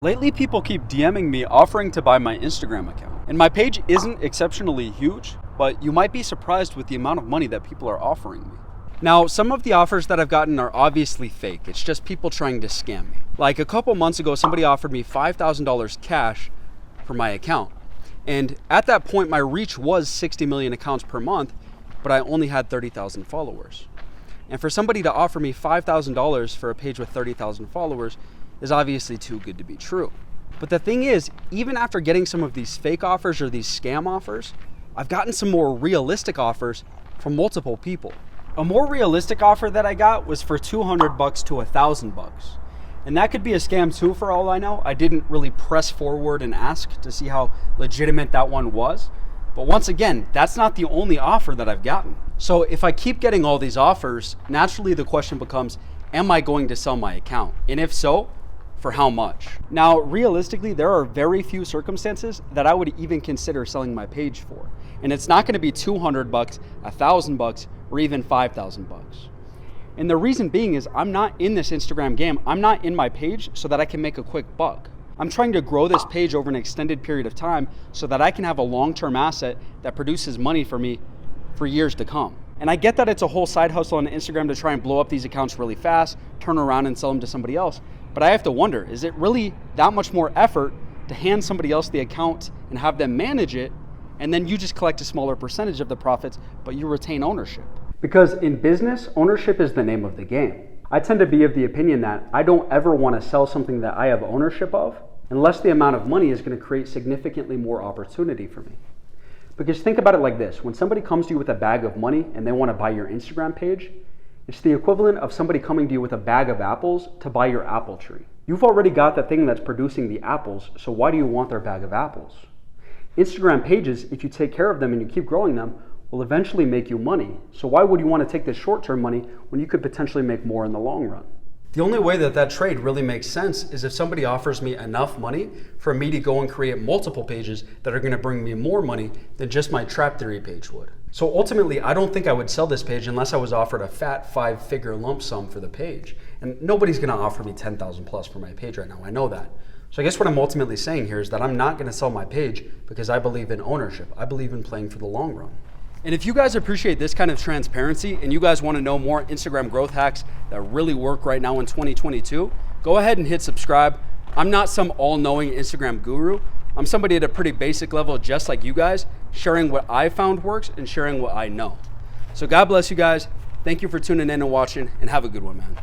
Lately, people keep DMing me offering to buy my Instagram account. And my page isn't exceptionally huge, but you might be surprised with the amount of money that people are offering me. Now, some of the offers that I've gotten are obviously fake. It's just people trying to scam me. Like a couple months ago, somebody offered me $5,000 cash for my account. And at that point, my reach was 60 million accounts per month, but I only had 30,000 followers. And for somebody to offer me $5,000 for a page with 30,000 followers is obviously too good to be true. But the thing is, even after getting some of these fake offers or these scam offers, I've gotten some more realistic offers from multiple people. A more realistic offer that I got was for $200 to $1,000. And that could be a scam too, for all I know. I didn't really press forward and ask to see how legitimate that one was. But once again, that's not the only offer that I've gotten. So if I keep getting all these offers, naturally the question becomes, am I going to sell my account? And if so, for how much? Now, realistically, there are very few circumstances that I would even consider selling my page for. And it's not gonna be $200, $1,000, or even $5,000. And the reason being is I'm not in this Instagram game. I'm not in my page so that I can make a quick buck. I'm trying to grow this page over an extended period of time so that I can have a long-term asset that produces money for me for years to come. And I get that it's a whole side hustle on Instagram to try and blow up these accounts really fast, turn around and sell them to somebody else. But I have to wonder, is it really that much more effort to hand somebody else the account and have them manage it, and then you just collect a smaller percentage of the profits, but you retain ownership? Because in business, ownership is the name of the game. I tend to be of the opinion that I don't ever want to sell something that I have ownership of unless the amount of money is going to create significantly more opportunity for me. Because think about it like this, when somebody comes to you with a bag of money and they want to buy your Instagram page, it's the equivalent of somebody coming to you with a bag of apples to buy your apple tree. You've already got the thing that's producing the apples, so why do you want their bag of apples? Instagram pages, if you take care of them and you keep growing them, will eventually make you money. So why would you want to take this short-term money when you could potentially make more in the long run? The only way that that trade really makes sense is if somebody offers me enough money for me to go and create multiple pages that are going to bring me more money than just my Trap Theory page would. So ultimately, I don't think I would sell this page unless I was offered a fat 5-figure lump sum for the page. And nobody's going to offer me 10,000 plus for my page right now. I know that. So I guess what I'm ultimately saying here is that I'm not going to sell my page because I believe in ownership. I believe in playing for the long run. And if you guys appreciate this kind of transparency and you guys want to know more Instagram growth hacks that really work right now in 2022, go ahead and hit subscribe. I'm not some all-knowing Instagram guru. I'm somebody at a pretty basic level just like you guys, sharing what I found works and sharing what I know. So God bless you guys. Thank you for tuning in and watching, and have a good one, man.